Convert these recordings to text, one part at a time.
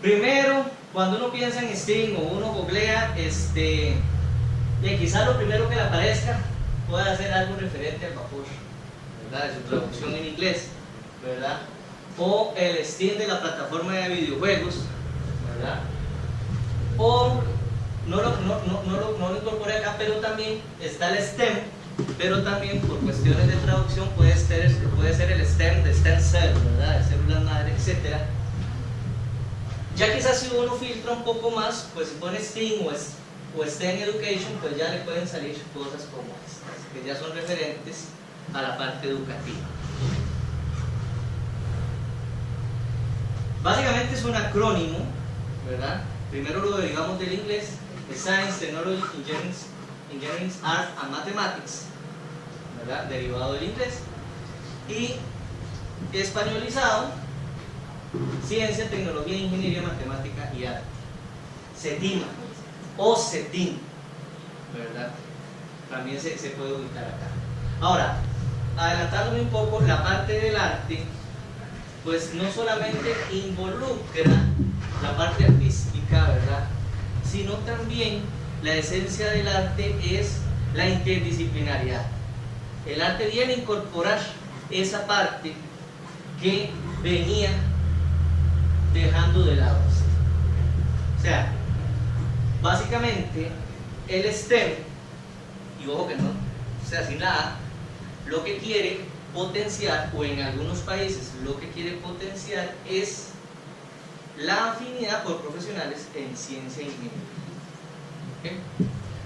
Primero, cuando uno piensa en STEAM o uno googlea, quizás lo primero que le aparezca pueda ser algo referente al vapor, ¿verdad? De su traducción en inglés, ¿verdad? O el STEAM de la plataforma de videojuegos, ¿verdad? O no lo incorporé acá, pero también está el STEM, pero también por cuestiones de traducción puede ser el STEM de stem cell, ¿verdad? De células madre, etc. Ya quizás si uno filtra un poco más, pues si pone STEAM o STEM Education, pues ya le pueden salir cosas como estas, que ya son referentes a la parte educativa. Básicamente es un acrónimo, ¿verdad? Primero lo derivamos del inglés, de Science, Technology, Engineering, Arts and Mathematics, ¿verdad? Derivado del inglés, y españolizado, Ciencia, Tecnología, Ingeniería, Matemática y Arte. CETIMA o CETIM, ¿verdad? También se puede ubicar acá. Ahora, adelantándome un poco, la parte del arte, pues no solamente involucra la parte artística, ¿verdad? Sino también la esencia del arte es la interdisciplinariedad. El arte viene a incorporar esa parte que venía dejando de lado. O sea, básicamente el STEM, y ojo que no, o sea, sin nada, lo que quiere potenciar, o en algunos países lo que quiere potenciar es la afinidad por profesionales en ciencia e ingeniería. ¿Okay?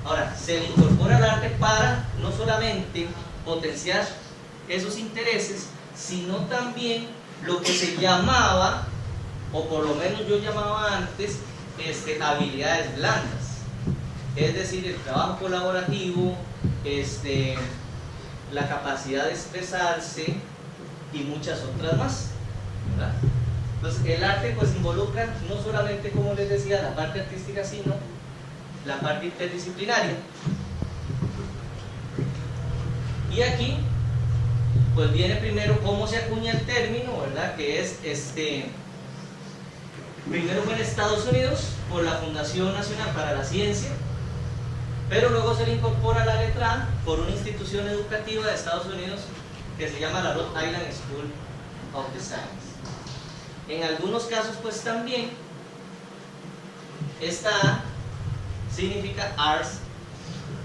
Ahora, se le incorpora el arte para no solamente potenciar esos intereses, sino también lo que se llamaba, o por lo menos yo llamaba antes, habilidades blandas. Es decir, el trabajo colaborativo, la capacidad de expresarse y muchas otras más, ¿verdad? Entonces el arte pues involucra no solamente, como les decía, la parte artística, sino la parte interdisciplinaria. Y aquí pues viene primero cómo se acuña el término, ¿verdad? Que es primero fue en Estados Unidos por la Fundación Nacional para la Ciencia, pero luego se le incorpora la letra A por una institución educativa de Estados Unidos que se llama la Rhode Island School of the Science. En algunos casos pues también esta A significa Arts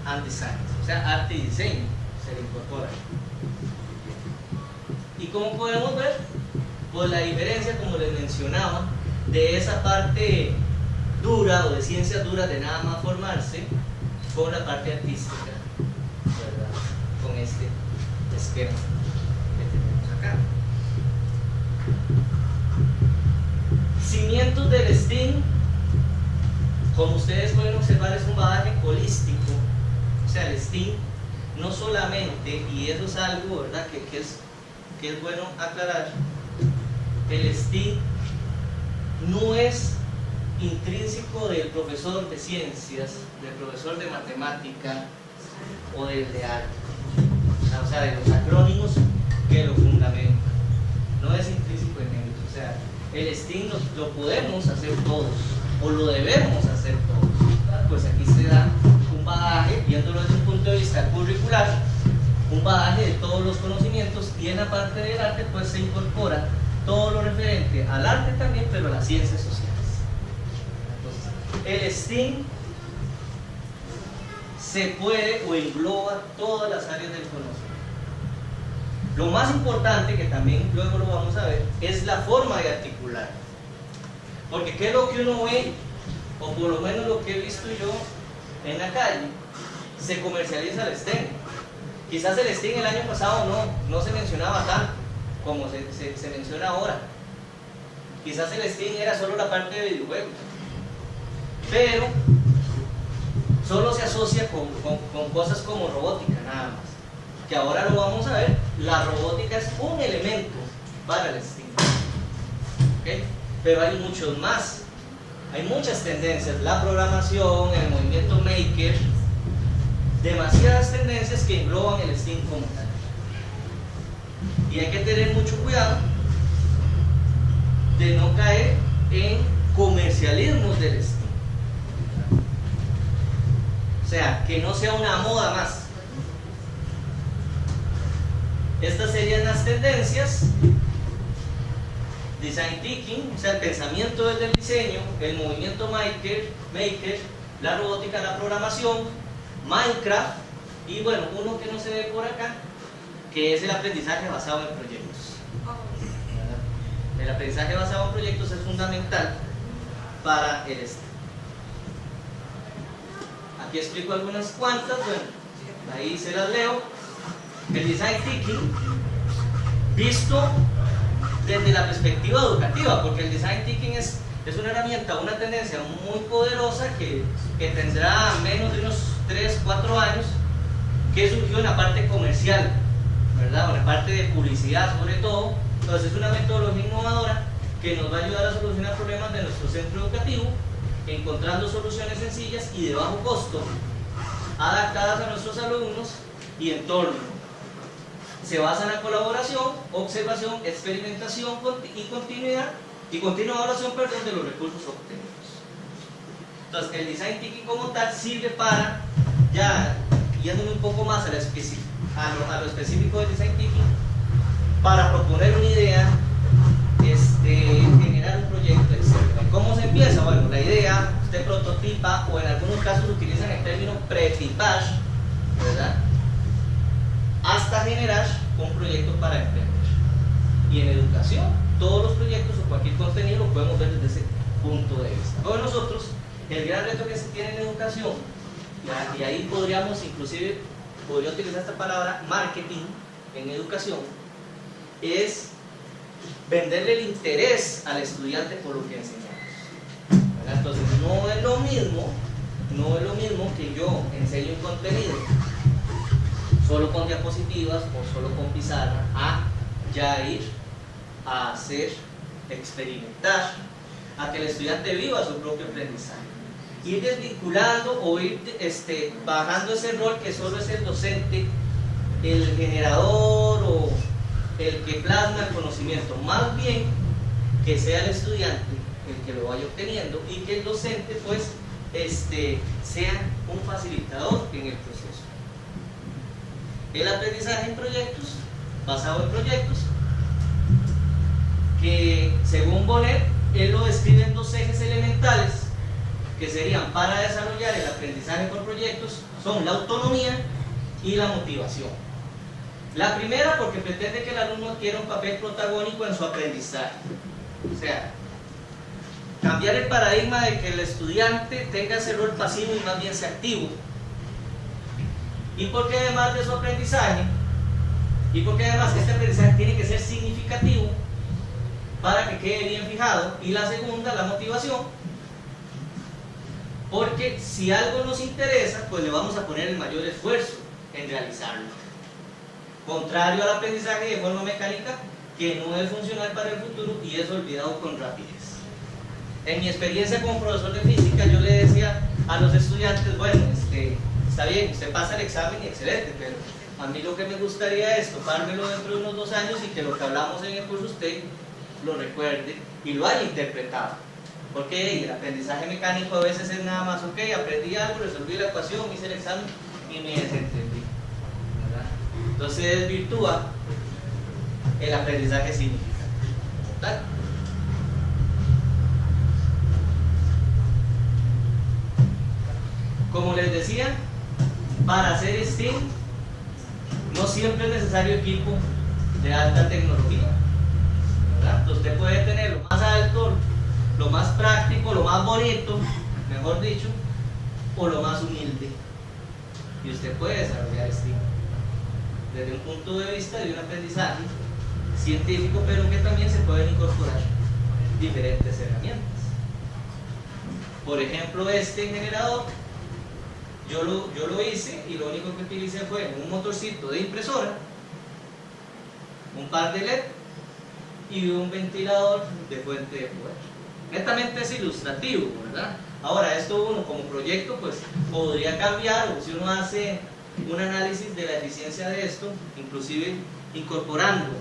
and Design, o sea, arte y diseño, se le incorpora. Y como podemos ver, pues la diferencia, como les mencionaba, de esa parte dura o de ciencias duras de nada más formarse con la parte artística, ¿verdad? Con este esquema que tenemos acá. Cimientos del STEAM, como ustedes pueden observar, es un bagaje holístico. O sea, el STEAM no solamente, y eso es algo, ¿verdad?, que es bueno aclarar, el STEAM no es intrínseco del profesor de ciencias, del profesor de matemática o del de arte, o sea, de los acrónimos que lo fundamentan. No es intrínseco en ellos. O sea, el STEAM lo podemos hacer todos, o lo debemos hacer todos. Pues aquí se da un bagaje, viéndolo desde un punto de vista curricular, un bagaje de todos los conocimientos, y en la parte del arte pues se incorpora todo lo referente al arte también, pero a las ciencias sociales. Entonces, el STEAM se puede o engloba todas las áreas del conocimiento. Lo más importante, que también luego lo vamos a ver, es la forma de articular. Porque ¿qué es lo que uno ve, o por lo menos lo que he visto yo en la calle? Se comercializa el STEM. Quizás el STEM el año pasado no se mencionaba tanto como se menciona ahora. Quizás el STEM era solo la parte de videojuegos, pero solo se asocia con cosas como robótica, nada más. Que ahora lo vamos a ver, la robótica es un elemento para el STEAM. ¿Okay? Pero hay muchos más, hay muchas tendencias, la programación, el movimiento maker, demasiadas tendencias que engloban el STEAM como tal. Y hay que tener mucho cuidado de no caer en comercialización que no sea una moda más. Estas serían las tendencias: Design Thinking, o sea, el pensamiento desde el diseño, el movimiento maker, la robótica, la programación, Minecraft, y bueno, uno que no se ve por acá, que es el aprendizaje basado en proyectos. El aprendizaje basado en proyectos es fundamental para el estudio. Aquí explico algunas cuantas, bueno, ahí se las leo. El Design Thinking visto desde la perspectiva educativa, porque el Design Thinking es una herramienta, una tendencia muy poderosa que tendrá menos de unos 3-4 años, que surgió en la parte comercial, ¿verdad? O en la parte de publicidad sobre todo. Entonces es una metodología innovadora que nos va a ayudar a solucionar problemas de nuestro centro educativo, encontrando soluciones sencillas y de bajo costo, adaptadas a nuestros alumnos y entorno. Se basa en la colaboración, observación, experimentación y continuidad y continua evaluación, de los recursos obtenidos. Entonces el Design Thinking como tal sirve para, ya yéndome un poco más a lo específico del Design Thinking, para proponer una idea, generar un proyecto, etc. ¿Cómo se empieza? Bueno, la idea usted prototipa, o en algunos casos utilizan el término pretipage, ¿verdad?, hasta generar un proyecto para emprender. Y en educación, todos los proyectos o cualquier contenido lo podemos ver desde ese punto de vista. Pero nosotros, el gran reto que se tiene en educación, y ahí podría utilizar esta palabra marketing en educación, es venderle el interés al estudiante por lo que enseñamos, ¿verdad? Entonces no es lo mismo que yo enseñe un contenido solo con diapositivas o solo con pizarra, a ya ir a hacer, experimentar, a que el estudiante viva su propio aprendizaje. Ir desvinculando o ir bajando ese rol que solo es el docente, el generador o el que plasma el conocimiento, más bien que sea el estudiante el que lo vaya obteniendo y que el docente pues sea un facilitador en el proceso. El aprendizaje en proyectos, basado en proyectos, que según Bonnet, él lo describe en dos ejes elementales, que serían, para desarrollar el aprendizaje por proyectos, son la autonomía y la motivación. La primera, porque pretende que el alumno adquiera un papel protagónico en su aprendizaje. O sea, cambiar el paradigma de que el estudiante tenga ese rol pasivo y más bien sea activo. Y porque además de su aprendizaje, y porque además este aprendizaje tiene que ser significativo para que quede bien fijado. Y la segunda, la motivación, porque si algo nos interesa, pues le vamos a poner el mayor esfuerzo en realizarlo. Contrario al aprendizaje de forma mecánica, que no es funcional para el futuro y es olvidado con rapidez. En mi experiencia como profesor de física, yo le decía a los estudiantes, bueno, está bien, usted pasa el examen y excelente, pero a mí lo que me gustaría es topármelo dentro de unos 2 años y que lo que hablamos en el curso usted lo recuerde y lo haya interpretado. Porque el aprendizaje mecánico a veces es nada más, ok, aprendí algo, resolví la ecuación, hice el examen y me desentendí, ¿verdad? Entonces desvirtúa el aprendizaje significativo como tal. Como les decía, para hacer STEAM no siempre es necesario equipo de alta tecnología, ¿verdad? Entonces usted puede tener lo más alto, lo más práctico, lo más bonito, mejor dicho, o lo más humilde, y usted puede desarrollar STEAM desde un punto de vista de un aprendizaje científico, pero que también se pueden incorporar diferentes herramientas. Por ejemplo, este generador yo lo hice y lo único que utilicé fue un motorcito de impresora, un par de LED y un ventilador de fuente de poder. Netamente es ilustrativo, ¿verdad? Ahora, esto uno como proyecto pues podría cambiar, o si uno hace un análisis de la eficiencia de esto, inclusive incorporando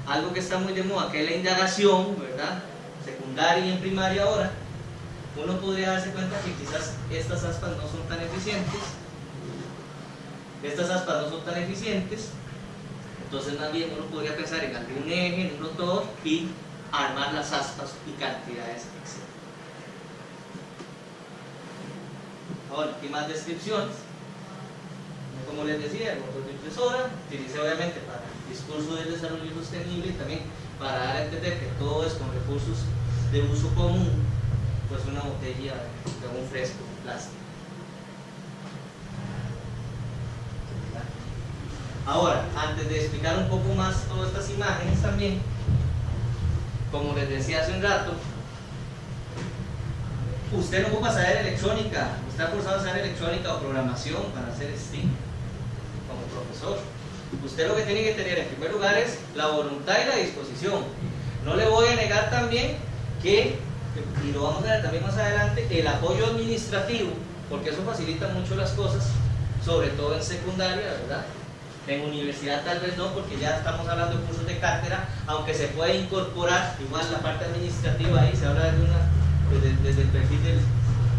algo que está muy de moda, que es la indagación, ¿verdad?, secundaria y en primaria ahora, uno podría darse cuenta que quizás estas aspas no son tan eficientes estas aspas no son tan eficientes, entonces más bien uno podría pensar en algún eje, en un rotor y armar las aspas y cantidades, etc. Ahora, aquí más descripciones. Como les decía, el motor de impresora utiliza obviamente para el discurso del desarrollo sostenible y también para dar a entender que todo es con recursos de uso común, pues una botella de un fresco plástico. Ahora, antes de explicar un poco más todas estas imágenes también, como les decía hace un rato, usted no ocupa saber electrónica, está forzado a saber electrónica o programación para hacer STEAM como profesor. Usted lo que tiene que tener en primer lugar es la voluntad y la disposición. No le voy a negar también que, y lo vamos a ver también más adelante, el apoyo administrativo, porque eso facilita mucho las cosas, sobre todo en secundaria, ¿verdad? En universidad tal vez no, porque ya estamos hablando de cursos de cátedra, aunque se puede incorporar igual la parte administrativa ahí, se habla desde el perfil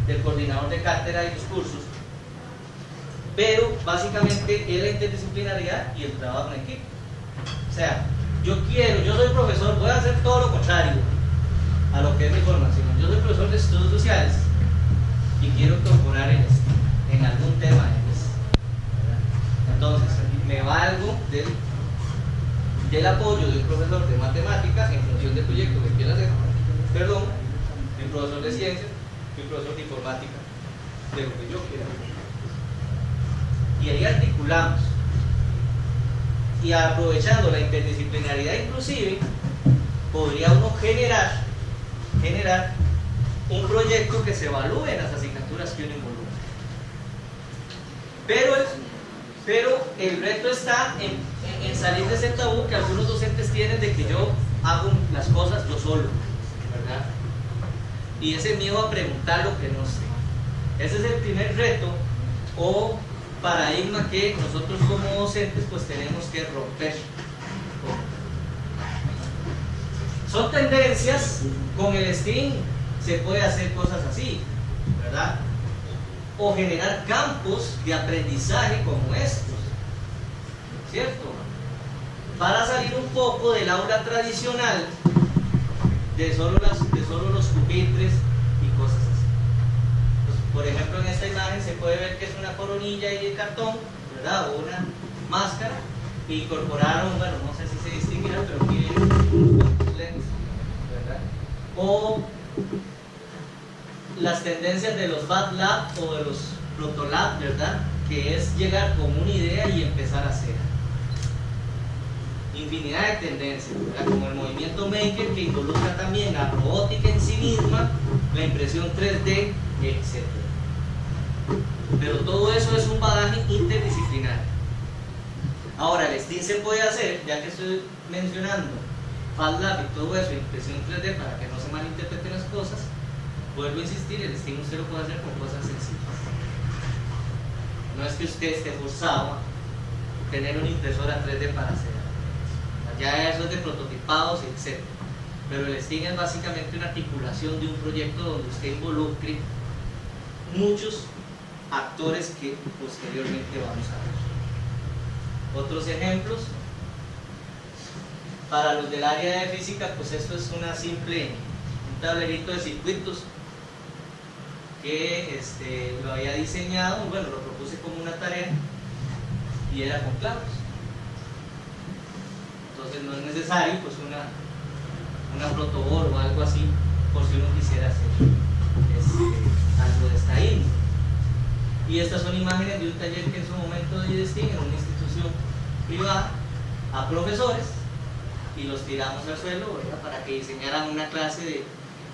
del coordinador de cátedra y los cursos, pero básicamente es la interdisciplinariedad y el trabajo en equipo. O sea, yo soy profesor, voy a hacer todo lo contrario a lo que es mi formación. Yo soy profesor de estudios sociales y quiero incorporar en algún tema entonces me valgo del apoyo de un profesor de matemáticas en función del proyecto que quiera hacer, de un profesor de ciencias, de un profesor de informática, de lo que yo quiera. Y ahí articulamos, y aprovechando la interdisciplinaridad inclusive, podría uno generar un proyecto que se evalúe en las asignaturas que uno involucra. Pero el reto está en salir de ese tabú que algunos docentes tienen de que yo hago las cosas yo solo, ¿verdad? Y ese miedo a preguntar lo que no sé. Ese es el primer reto o paradigma que nosotros como docentes pues tenemos que romper. Son tendencias, con el STEAM se puede hacer cosas así, ¿verdad? O generar campos de aprendizaje como estos, ¿cierto? Para salir un poco del aula tradicional de solo los pupitres y cosas así. Pues, por ejemplo, en esta imagen se puede ver que es una coronilla y de cartón, ¿verdad? O una máscara, e incorporaron, bueno, no sé si se distinguirá, pero aquí unos lentes, ¿verdad? O las tendencias de los Fab Lab o de los Proto Lab, ¿verdad? Que es llegar con una idea y empezar a hacer. Infinidad de tendencias, ¿verdad? Como el movimiento Maker, que involucra también la robótica en sí misma, la impresión 3D, etc. Pero todo eso es un bagaje interdisciplinario. Ahora, el STEAM se puede hacer, ya que estoy mencionando Fab Lab y todo eso, impresión 3D, para que no se malinterpreten las cosas. Vuelvo a insistir, el STEAM usted lo puede hacer con cosas sencillas. No es que usted esté forzado a tener una impresora 3D para hacer. Ya eso es de prototipados, etc. Pero el STEAM es básicamente una articulación de un proyecto donde usted involucre muchos actores que posteriormente vamos a ver. Otros ejemplos. Para los del área de física, pues esto es un tablerito de circuitos que lo había diseñado, bueno, lo propuse como una tarea y era con clavos. Entonces no es necesario pues una protobor o algo así por si uno quisiera hacer algo de esta índole. Y estas son imágenes de un taller que en su momento di STEAM en una institución privada a profesores y los tiramos al suelo, ¿verdad? Para que diseñaran una clase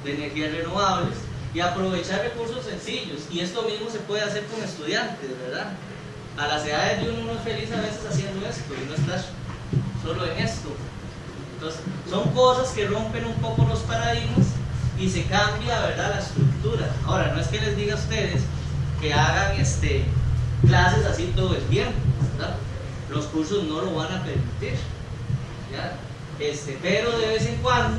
de energías renovables y aprovechar recursos sencillos. Y esto mismo se puede hacer con estudiantes, ¿verdad? A las edades de uno es feliz a veces haciendo esto y no estar solo en esto. Entonces, son cosas que rompen un poco los paradigmas y se cambia, ¿verdad?, la estructura. Ahora, no es que les diga a ustedes que hagan clases así todo el tiempo, ¿verdad? Los cursos no lo van a permitir, ¿ya? Pero de vez en cuando,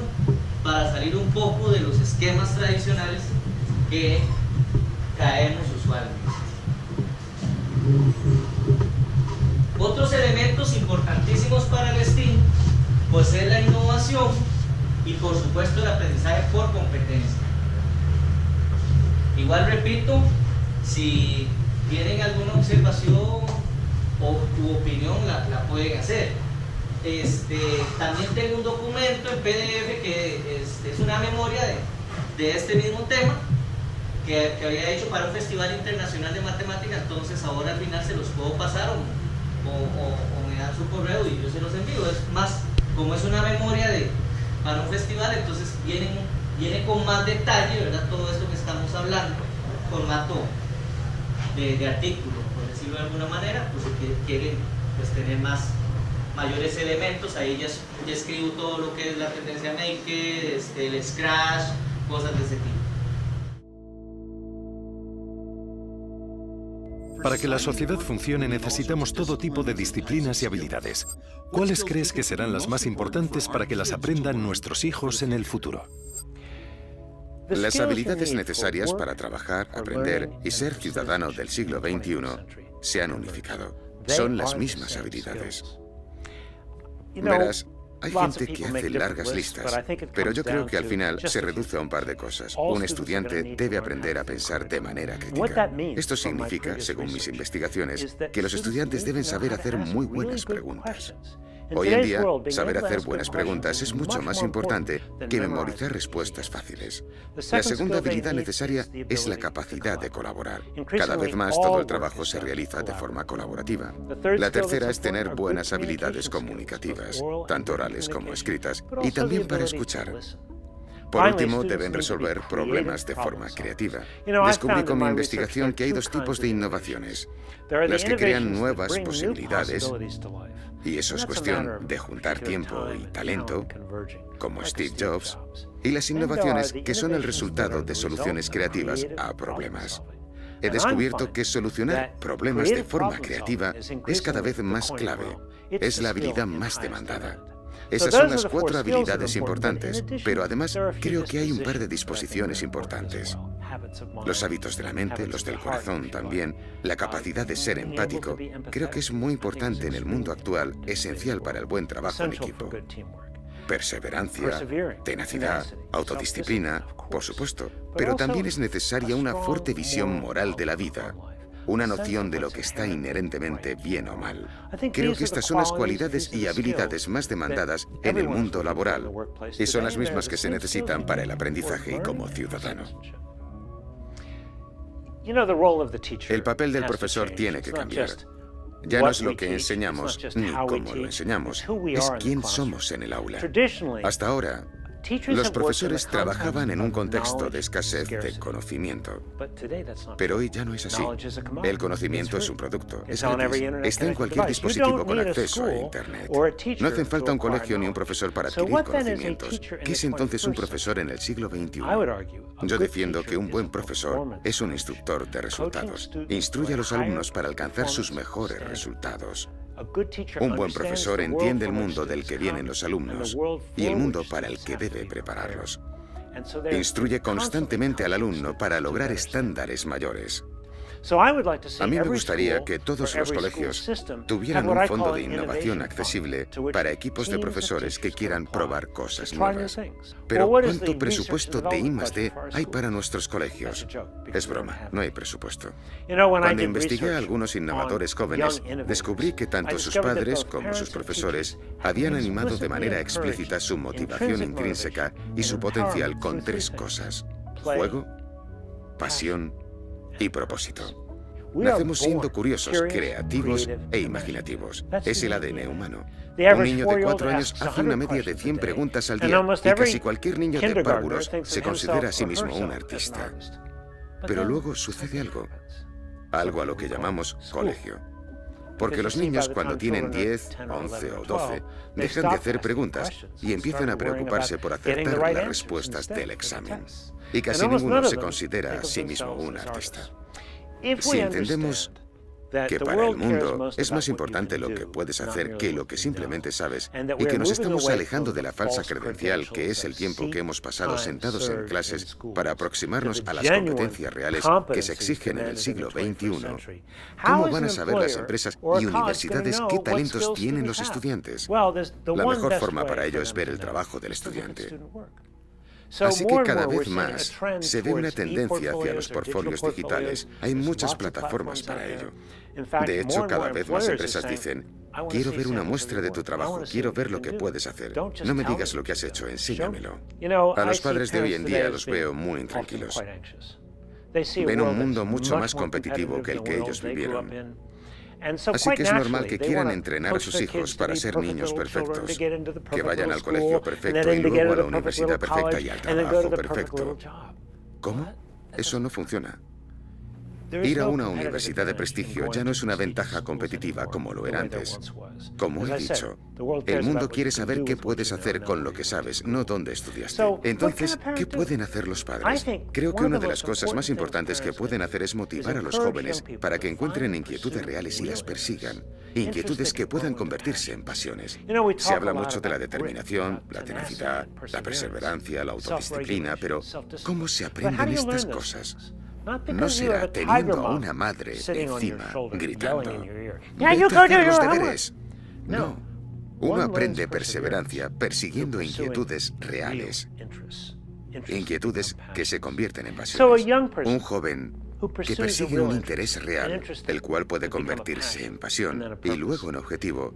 para salir un poco de los esquemas tradicionales que caemos usualmente. elementos importantísimos para el STEAM pues es la innovación y por supuesto el aprendizaje por competencia. Igual repito, si tienen alguna observación u opinión la pueden hacer. También tengo un documento en PDF que es una memoria de este mismo tema que había hecho para un festival internacional de matemáticas. Entonces ahora al final se los puedo pasar o me dan su correo y yo se los envío. Es más, como es una memoria para un festival, entonces viene con más detalle, ¿verdad? Todo esto que estamos hablando, formato de artículo, por decirlo de alguna manera, pues si quieren pues, tener mayores elementos, ahí ya escribo todo lo que es la tendencia Maker, el Scratch, cosas de ese tipo. Para que la sociedad funcione necesitamos todo tipo de disciplinas y habilidades. ¿Cuáles crees que serán las más importantes para que las aprendan nuestros hijos en el futuro? Las habilidades necesarias para trabajar, aprender y ser ciudadano del siglo XXI se han unificado. Son las mismas habilidades. Verás, hay gente que hace largas listas, pero yo creo que al final se reduce a un par de cosas. Un estudiante debe aprender a pensar de manera crítica. Esto significa, según mis investigaciones, que los estudiantes deben saber hacer muy buenas preguntas. Hoy en día, saber hacer buenas preguntas es mucho más importante que memorizar respuestas fáciles. La segunda habilidad necesaria es la capacidad de colaborar. Cada vez más todo el trabajo se realiza de forma colaborativa. La tercera es tener buenas habilidades comunicativas, tanto orales como escritas, y también para escuchar. Por último, deben resolver problemas de forma creativa. Descubrí con mi investigación que hay dos tipos de innovaciones. Las que crean nuevas posibilidades, y eso es cuestión de juntar tiempo y talento, como Steve Jobs, y las innovaciones que son el resultado de soluciones creativas a problemas. He descubierto que solucionar problemas de forma creativa es cada vez más clave, es la habilidad más demandada. Esas son las 4 habilidades importantes, pero además creo que hay un par de disposiciones importantes. Los hábitos de la mente, los del corazón también, la capacidad de ser empático, creo que es muy importante en el mundo actual, esencial para el buen trabajo en equipo. Perseverancia, tenacidad, autodisciplina, por supuesto, pero también es necesaria una fuerte visión moral de la vida. Una noción de lo que está inherentemente bien o mal. Creo que estas son las cualidades y habilidades más demandadas en el mundo laboral y son las mismas que se necesitan para el aprendizaje y como ciudadano. El papel del profesor tiene que cambiar. Ya no es lo que enseñamos ni cómo lo enseñamos, es quién somos en el aula. Hasta ahora, los profesores trabajaban en un contexto de escasez de conocimiento, pero hoy ya no es así. El conocimiento es un producto, es gratis, está en cualquier dispositivo con acceso a Internet. No hacen falta un colegio ni un profesor para adquirir conocimientos. ¿Qué es entonces un profesor en el siglo XXI? Yo defiendo que un buen profesor es un instructor de resultados. Instruye a los alumnos para alcanzar sus mejores resultados. Un buen profesor entiende el mundo del que vienen los alumnos y el mundo para el que debe prepararlos. Instruye constantemente al alumno para lograr estándares mayores. A mí me gustaría que todos los colegios tuvieran un fondo de innovación accesible para equipos de profesores que quieran probar cosas nuevas. Pero ¿cuánto presupuesto de I+D hay para nuestros colegios? Es broma, no hay presupuesto. Cuando investigué a algunos innovadores jóvenes, descubrí que tanto sus padres como sus profesores habían animado de manera explícita su motivación intrínseca y su potencial con 3 cosas: juego, pasión y propósito. Nacemos siendo curiosos, creativos e imaginativos. Es el ADN humano. Un niño de 4 años hace una media de 100 preguntas al día y casi cualquier niño de párvulos se considera a sí mismo un artista. Pero luego sucede algo a lo que llamamos colegio. Porque los niños cuando tienen 10, 11 o 12 dejan de hacer preguntas y empiezan a preocuparse por acertar las respuestas del examen. Y casi ninguno se considera a sí mismo un artista. Si entendemos que para el mundo es más importante lo que puedes hacer que lo que simplemente sabes, y que nos estamos alejando de la falsa credencial que es el tiempo que hemos pasado sentados en clases para aproximarnos a las competencias reales que se exigen en el siglo XXI. ¿Cómo van a saber las empresas y universidades qué talentos tienen los estudiantes? La mejor forma para ello es ver el trabajo del estudiante. Así que cada vez más se ve una tendencia hacia los portfolios digitales. Hay muchas plataformas para ello. De hecho, cada vez más empresas dicen, quiero ver una muestra de tu trabajo, quiero ver lo que puedes hacer. No me digas lo que has hecho, enséñamelo. A los padres de hoy en día los veo muy intranquilos. Ven un mundo mucho más competitivo que el que ellos vivieron. Así que es normal que quieran entrenar a sus hijos para ser niños perfectos, que vayan al colegio perfecto y luego a la universidad perfecta y al trabajo perfecto. ¿Cómo? Eso no funciona. Ir a una universidad de prestigio ya no es una ventaja competitiva como lo era antes. Como he dicho, el mundo quiere saber qué puedes hacer con lo que sabes, no dónde estudiaste. Entonces, ¿qué pueden hacer los padres? Creo que una de las cosas más importantes que pueden hacer es motivar a los jóvenes para que encuentren inquietudes reales y las persigan. Inquietudes que puedan convertirse en pasiones. Se habla mucho de la determinación, la tenacidad, la perseverancia, la autodisciplina, pero ¿cómo se aprenden estas cosas? No será teniendo a una madre encima, gritando, ¡vete a hacer los deberes! No, uno aprende perseverancia persiguiendo inquietudes reales, inquietudes que se convierten en pasiones. Un joven que persigue un interés real, el cual puede convertirse en pasión y luego en objetivo,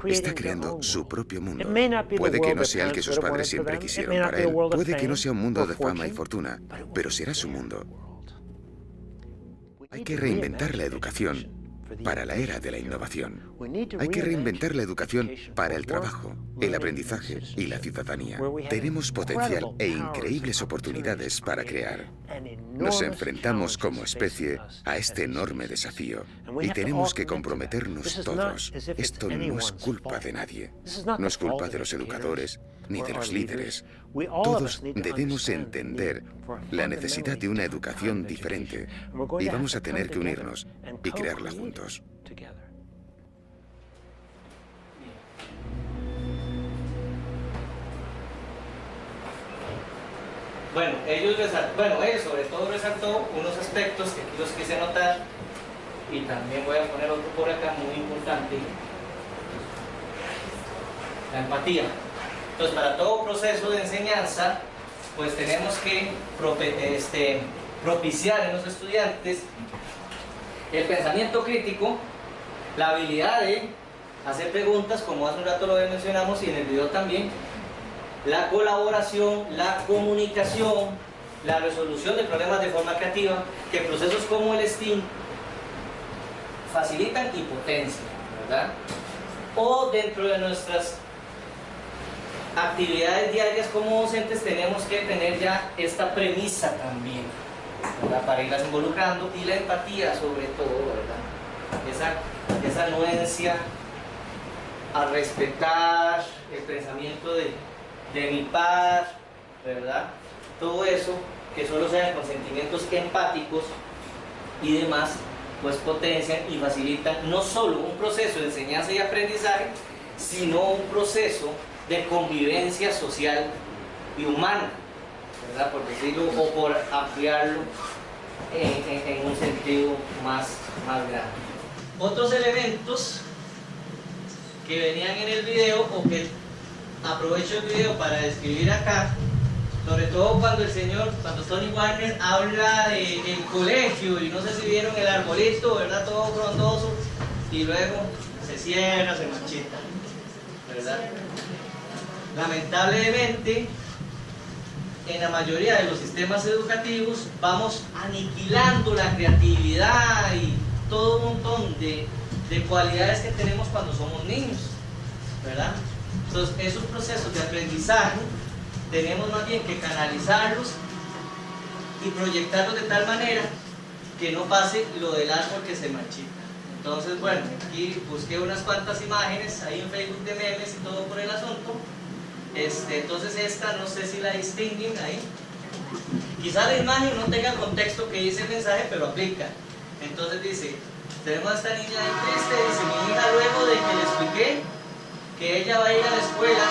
está creando su propio mundo. Puede que no sea el que sus padres siempre quisieron para él, puede que no sea un mundo de fama y fortuna, pero será su mundo. Hay que reinventar la educación para la era de la innovación. Hay que reinventar la educación para el trabajo, el aprendizaje y la ciudadanía. Tenemos potencial e increíbles oportunidades para crear. Nos enfrentamos como especie a este enorme desafío y tenemos que comprometernos todos. Esto no es culpa de nadie. No es culpa de los educadores ni de los líderes. Todos debemos entender la necesidad de una educación diferente y vamos a tener que unirnos y crearla juntos. Bueno, él sobre todo resaltó unos aspectos que aquí los quise anotar y también voy a poner otro por acá muy importante: la empatía. Entonces, para todo proceso de enseñanza, pues tenemos que propiciar en los estudiantes el pensamiento crítico, la habilidad de hacer preguntas, como hace un rato lo mencionamos y en el video también, la colaboración, la comunicación, la resolución de problemas de forma creativa, que procesos como el STEAM facilitan y potencian, ¿verdad? O dentro de nuestras actividades diarias como docentes tenemos que tener ya esta premisa también, ¿verdad? Para irlas involucrando, y la empatía sobre todo, ¿verdad? Esa anuencia a respetar el pensamiento de mi par, ¿verdad? Todo eso que solo sean con sentimientos empáticos y demás, pues potencian y facilitan no solo un proceso de enseñanza y aprendizaje, sino un proceso de convivencia social y humana, ¿verdad? Por decirlo, o por ampliarlo en un sentido más grande. Otros elementos que venían en el video, o que aprovecho el video para describir acá, sobre todo cuando Tony Warner habla del colegio, y no sé si vieron el arbolito, ¿verdad? Todo frondoso, y luego se cierra, se marchita, ¿verdad? Lamentablemente, en la mayoría de los sistemas educativos vamos aniquilando la creatividad y todo un montón de cualidades que tenemos cuando somos niños, ¿verdad? Entonces, esos procesos de aprendizaje tenemos más bien que canalizarlos y proyectarlos de tal manera que no pase lo del árbol que se marchita. Entonces, bueno, aquí busqué unas cuantas imágenes ahí en Facebook de memes y todo por el asunto. Entonces esta no sé si la distinguen ahí. Quizá la imagen no tenga el contexto que dice el mensaje, pero aplica. Entonces dice, Tenemos a esta niña ahí triste, dice mi hija, luego de que le expliqué que ella va a ir a la escuela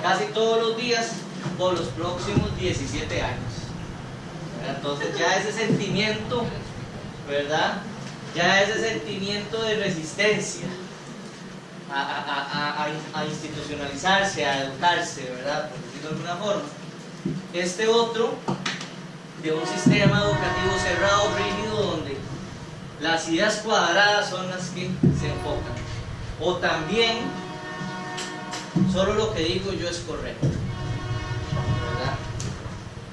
casi todos los días por los próximos 17 años. Entonces ya ese sentimiento, ¿verdad? Ya ese sentimiento de resistencia a institucionalizarse, a educarse, ¿verdad? Por decirlo de alguna forma. Este otro, de un sistema educativo cerrado, rígido, donde las ideas cuadradas son las que se enfocan. O también, solo lo que digo yo es correcto, ¿verdad?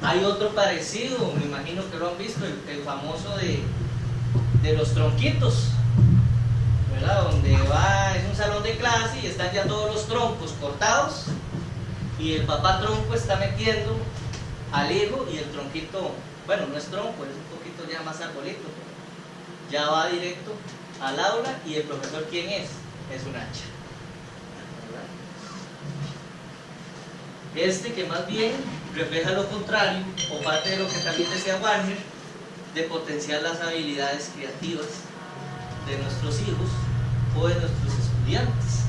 Hay otro parecido, me imagino que lo han visto, el famoso de los tronquitos, ¿verdad? Donde es un salón de clase y están ya todos los troncos cortados y el papá tronco está metiendo al hijo y el tronquito, bueno, no es tronco, es un poquito ya más arbolito, ya va directo al aula y el profesor, ¿quién es? Es un hacha, ¿verdad? Este que más bien refleja lo contrario, o parte de lo que también decía Warner, de potenciar las habilidades creativas de nuestros hijos o de nuestros estudiantes.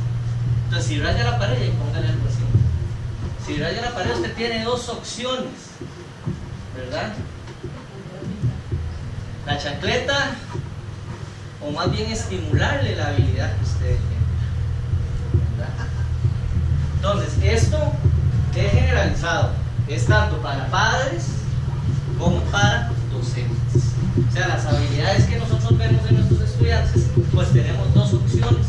Entonces, si raya la pared, y póngale algo así. Si raya la pared, usted tiene dos opciones, ¿verdad? La chancleta, o más bien estimularle la habilidad que usted tiene, ¿verdad? Entonces, esto es generalizado, es tanto para padres como para docentes. O sea, las habilidades que nosotros vemos en nuestros estudiantes, pues tenemos dos opciones: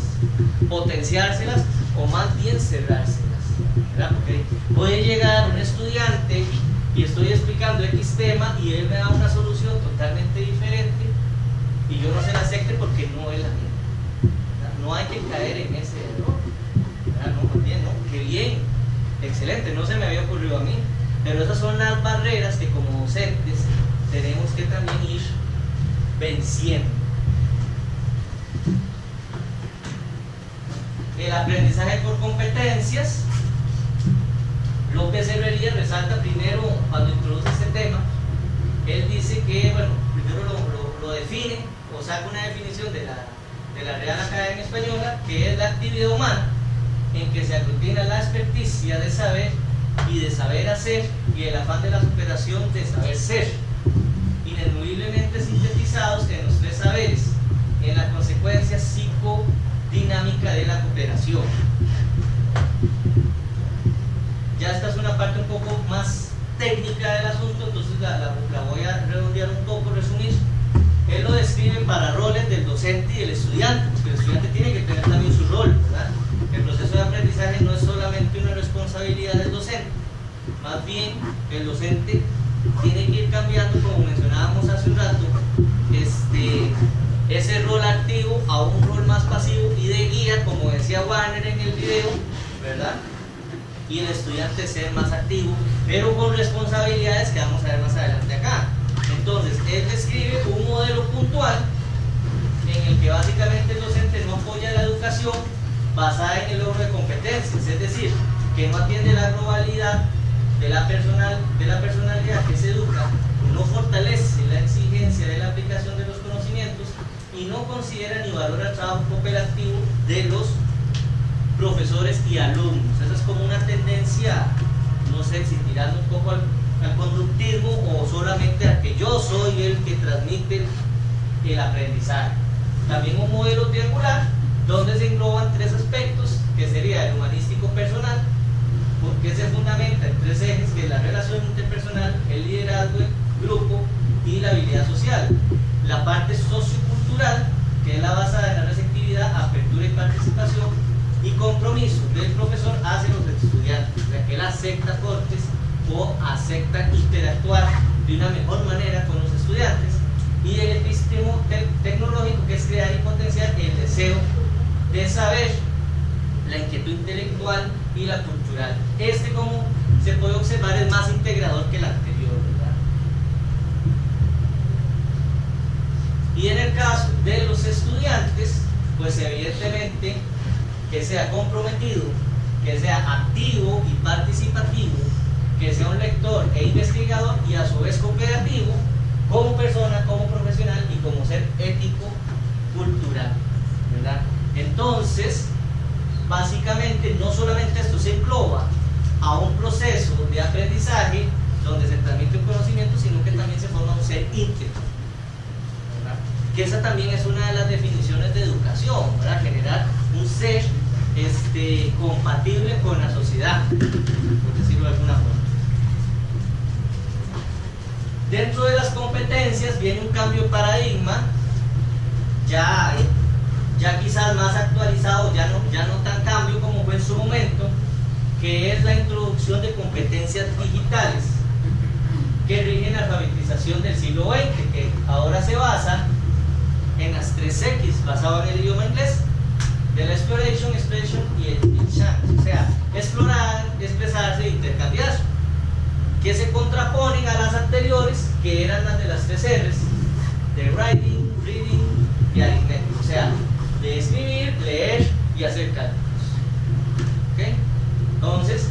potenciárselas o más bien cerrárselas, ¿verdad? Porque puede llegar un estudiante y estoy explicando X tema y él me da una solución totalmente diferente y yo no se la acepte porque no es la mía, ¿verdad? No hay que caer en ese error, ¿verdad? No, más bien, no, qué bien, excelente, no se me había ocurrido a mí, pero esas son las barreras que como docentes tenemos que también ir venciendo. El aprendizaje por competencias, López Herrería resalta primero, cuando introduce este tema, él dice que, bueno, primero lo define o saca una definición de la Real Academia Española, que es la actividad humana en que se aglutina la experticia de saber y de saber hacer y el afán de la superación de saber ser, ineludiblemente sintetizados en los tres saberes, en la consecuencia psicodinámica de la cooperación. Ya esta es una parte un poco más técnica del asunto, entonces la voy a redondear un poco, resumir. Él lo describe para roles del docente y del estudiante, porque el estudiante tiene que tener también su rol, ¿verdad? El proceso de aprendizaje no es solamente una responsabilidad del docente, más bien el docente tiene que ir cambiando, como mencionábamos hace un rato, ese rol activo a un rol más pasivo y de guía, como decía Warner en el video, ¿verdad? Y el estudiante ser más activo, pero con responsabilidades que vamos a ver más adelante acá. Entonces, él describe un modelo puntual en el que básicamente el docente no apoya la educación basada en el logro de competencias, es decir, que no atiende la globalidad de la personalidad que se educa, no fortalece la exigencia de la aplicación de los conocimientos y no considera ni valora el trabajo cooperativo de los profesores y alumnos. Esa es como una tendencia, no sé si tirando un poco al conductismo o solamente a que yo soy el que transmite el aprendizaje. También un modelo triangular donde se engloban tres aspectos, que sería el humanístico personal, porque se fundamenta en tres ejes, que es la relación interpersonal, el liderazgo en grupo y la habilidad social. La parte sociocultural, que es la basada en la receptividad, apertura y participación y compromiso del profesor hacia los estudiantes, o sea, que él acepta aportes o acepta interactuar de una mejor manera con los estudiantes. Y el epistemo tecnológico, que es crear y potenciar el deseo de saber, la inquietud intelectual y la cultural. Como se puede observar, es más integrador que el anterior, ¿verdad? Y en el caso de los estudiantes, pues evidentemente que sea comprometido, que sea activo y participativo, que sea un lector e investigador y a su vez cooperativo, como persona, como profesional y como ser ético cultural. que esa también es una de las definiciones de educación, ¿verdad? Generar un ser compatible con la sociedad, por decirlo de alguna forma. Dentro de las competencias viene un cambio de paradigma, ya quizás más actualizado, ya no tan cambio como fue en su momento, que es la introducción de competencias digitales que rigen la alfabetización del siglo XX, que ahora se basa en las 3X, basado en el idioma inglés, de la exploration, expression y el chance, o sea, explorar, expresarse e intercambiar, que se contraponen a las anteriores, que eran las de las 3 R's, de writing, reading y arithmetic, o sea, de escribir, leer y hacer cálculos. ¿Okay? Entonces,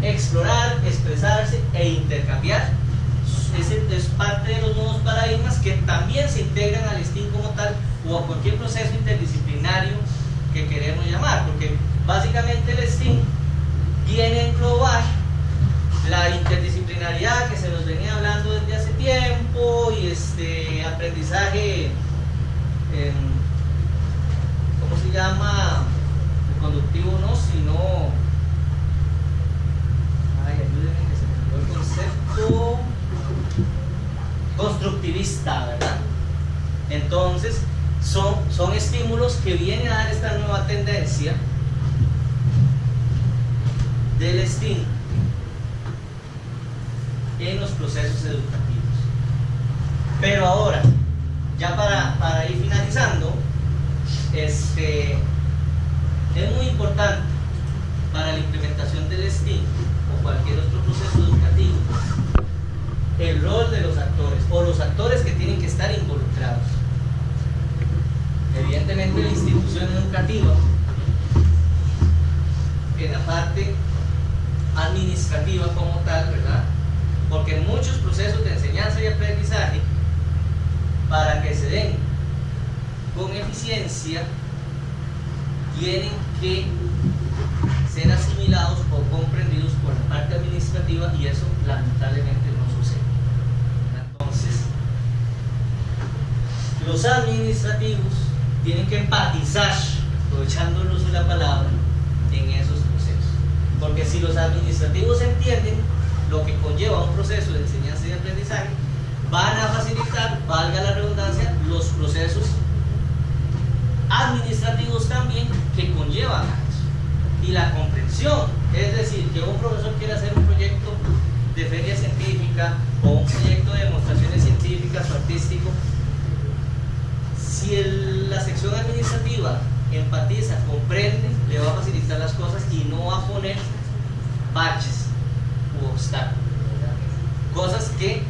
explorar, expresarse e intercambiar es parte de los nuevos paradigmas que también se integran al STEAM como tal o a cualquier proceso interdisciplinario que queremos llamar, porque básicamente el STEAM viene a englobar la interdisciplinariedad que se nos venía hablando desde hace tiempo y aprendizaje, ¿cómo se llama? Conductivo no, sino, ayúdenme que se me olvidó el concepto, constructivista, ¿verdad? Entonces son estímulos que vienen a dar esta nueva tendencia del STEAM en los procesos educativos. Pero ahora, ya para ir finalizando, es muy importante para la implementación del STEAM o cualquier otro proceso educativo el rol de los actores o los actores que tienen que estar involucrados. Evidentemente la institución educativa en la parte administrativa como tal, ¿verdad? Porque en muchos procesos de enseñanza y aprendizaje, para que se den con eficiencia, tienen que ser asimilados o comprendidos por la parte administrativa, y eso lamentablemente no sucede. Entonces, los administrativos tienen que empatizar, aprovechando el uso de la palabra, en esos procesos. Porque si los administrativos entienden lo que conlleva un proceso de enseñanza y aprendizaje, van a facilitar, valga la redundancia, los procesos administrativos también que conllevan a eso. Y la comprensión, es decir, que un profesor quiere hacer un proyecto de feria científica o un proyecto de demostraciones científicas o artístico, si la sección administrativa empatiza, comprende, le va a facilitar las cosas y no va a poner baches u obstáculos, cosas que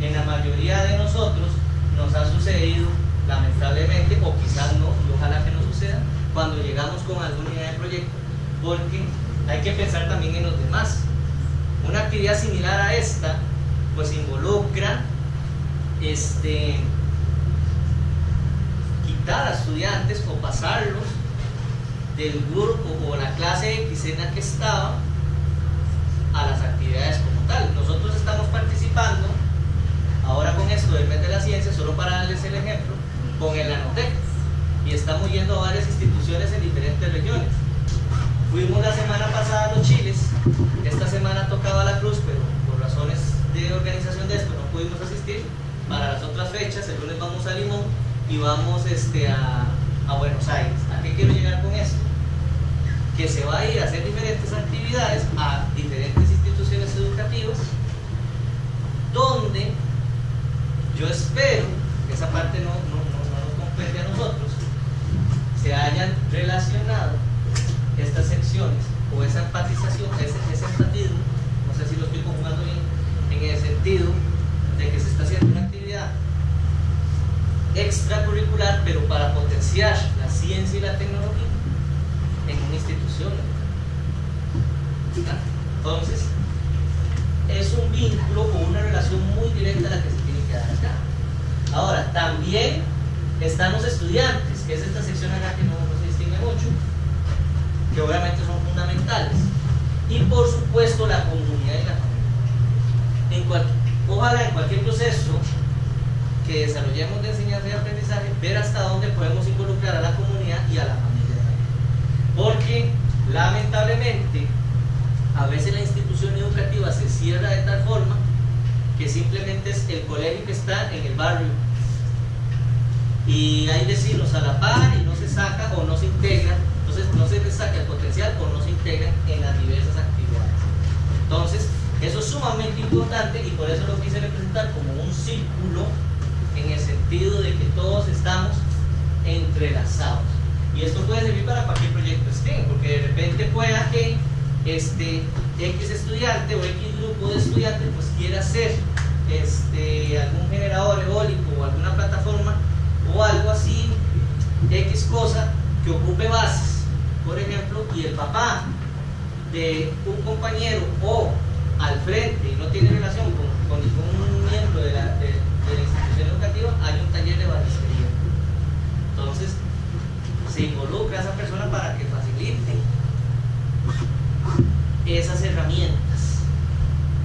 en la mayoría de nosotros nos ha sucedido lamentablemente, o quizás no, y ojalá que no suceda, cuando llegamos con alguna idea de proyecto, porque hay que pensar también en los demás. Una actividad similar a esta pues involucra quitar a estudiantes o pasarlos del grupo o la clase X en la que estaba a las actividades como tal. Nosotros estamos participando ahora con esto del mes de la ciencia, solo para darles el ejemplo, con el Nanotec, y estamos yendo a varias instituciones en diferentes regiones. Fuimos la semana pasada a Los Chiles, esta semana tocaba La Cruz, pero por razones de organización de esto no pudimos asistir. Para las otras fechas, el lunes vamos a Limón y vamos a Buenos Aires. ¿A qué quiero llegar con esto? Que se va a ir a hacer diferentes actividades a diferentes instituciones educativas, donde yo espero que esa parte no nos compete a nosotros, se hayan relacionado estas secciones o esa empatización, ese empatismo, no sé si lo estoy conjugando bien, en el sentido de que se está haciendo una actividad extracurricular, pero para potenciar la ciencia y la tecnología en una institución. Entonces, es un vínculo o una relación muy directa la que se tiene que dar acá. Ahora, también están los estudiantes, que es esta sección acá que no se distingue mucho, que obviamente son fundamentales, y por supuesto la comunidad y la familia. Ojalá en cualquier proceso que desarrollemos de enseñanza y aprendizaje, ver hasta dónde podemos involucrar a la comunidad y a la familia también. Porque lamentablemente a veces la institución educativa se cierra de tal forma que simplemente es el colegio que está en el barrio y hay vecinos a la par y no se saca o no se integra, entonces no se saca el potencial o no se integran en las diversas actividades. Entonces eso es sumamente importante y por eso lo quise representar como un círculo, en el sentido de que todos estamos entrelazados. Y esto puede servir para cualquier proyecto STEM, porque de repente pueda que X estudiante o X grupo de estudiantes pues quiera hacer algún generador eólico o alguna plataforma o algo así, X cosa que ocupe bases, por ejemplo, y el papá de un compañero o al frente y no tiene relación con ningún miembro de la institución educativa, hay un taller de balistería. Entonces se involucra a esa persona para que facilite esas herramientas,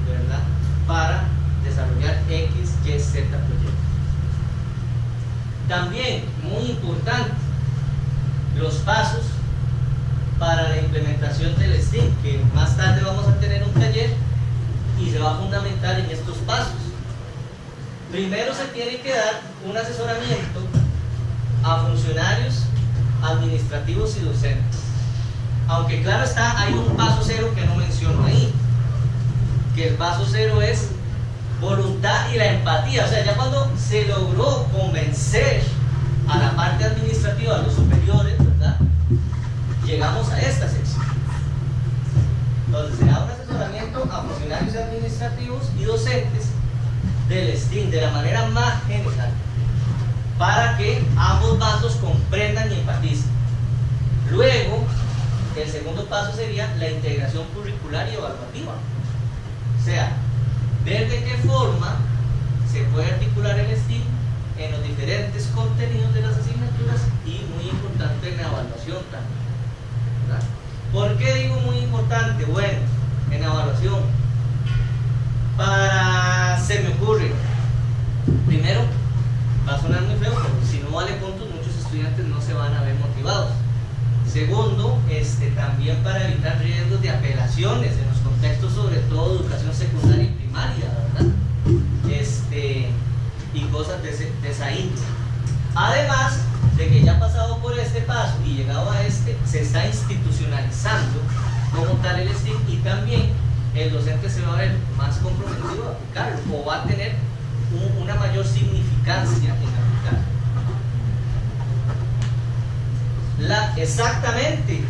¿verdad?, para desarrollar X, Y, Z proyectos. También, muy importante, los pasos para la implementación del STEAM, que más tarde vamos a tener un taller y se va a fundamentar en estos pasos. Primero se tiene que dar un asesoramiento a funcionarios administrativos y docentes. Aunque claro está, hay un paso cero que no menciono ahí, que el paso cero es voluntad y la empatía. O sea, ya cuando se logró convencer a la parte administrativa, a los superiores, ¿verdad?, llegamos a esta sección. Entonces se da un asesoramiento a funcionarios administrativos y docentes del STEAM de la manera más general, para que ambos bandos comprendan y empaticen. Luego, el segundo paso sería la integración curricular y evaluativa. O sea, ver de qué forma se puede articular el STEAM en los diferentes contenidos de las asignaturas y, muy importante, en la evaluación también, ¿verdad? ¿Por qué digo muy importante? Bueno, en la evaluación, se me ocurre, primero, va a sonar muy feo, pero si no vale puntos, muchos estudiantes no se van a ver motivados. Segundo, también para evitar riesgos de apelaciones en los contextos, sobre todo educación secundaria y primaria, ¿verdad? Y cosas de esa índole. Además de que ya ha pasado por este paso y llegado a se está institucionalizando como tal el STEAM, y también el docente se va a ver más comprometido a aplicarlo, o va a tener una mayor significancia en aplicarlo. Exactamente,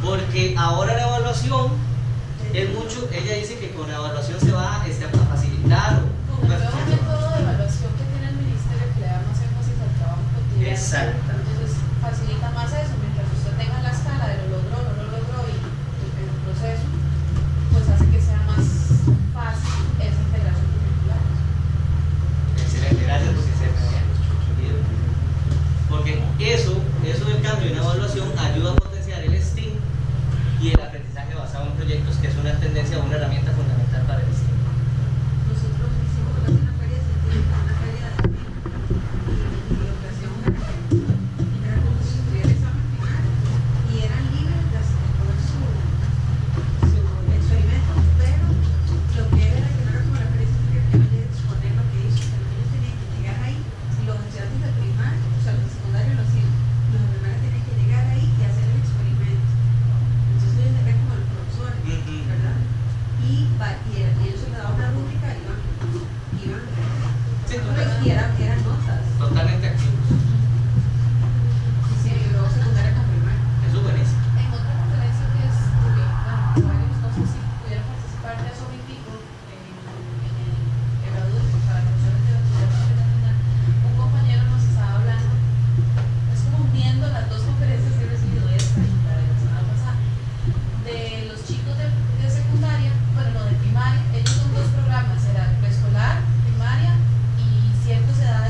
porque ahora la evaluación es mucho, ella dice que con la evaluación se va a facilitar. Como el nuevo método de evaluación que tiene el ministerio, que le da más énfasis al trabajo cotidiano. Exacto. Entonces facilita más eso, mientras usted tenga la escala de lo logró, no lo logró y el proceso, pues hace que sea más fácil esa integración curricular. Excelente, gracias, porque se me habían olvidado. Porque eso del cambio en la evaluación ayuda a potenciar el STEAM y el aprendizaje basado en proyectos, que es una tendencia, una herramienta fundamental para el STEAM. Nosotros hicimos una feria científica, una feria de y educación, era como si estuviera el examen final y eran libres de escoger su experimento, pero lo que era que no era como la feria científica, que no llegue a exponer lo que hizo, que los niños tenían que llegar ahí, y los estudiantes de primaria, o sea, los de secundaria los de primaria tenían que llegar ahí y hacer el experimento. Entonces ellos eran como los profesores, ¿verdad? Y ellos se le daban una rúbrica y iban Sí, y eran notas. totalmente activos. Sí, y luego secundaria con primaria. Eso es buenísimo. En otra conferencia que estuve, varios, no sé si pudieron participar de eso pico en el Evadur, para profesores de bachillerato nacional, un compañero nos estaba hablando, es como uniendo las dos conferencias que he recibido, esta y la de la semana pasada, de los chicos de secundaria, bueno, no, de primaria. Ellos son dos programas, era preescolar, primaria y ciertas edades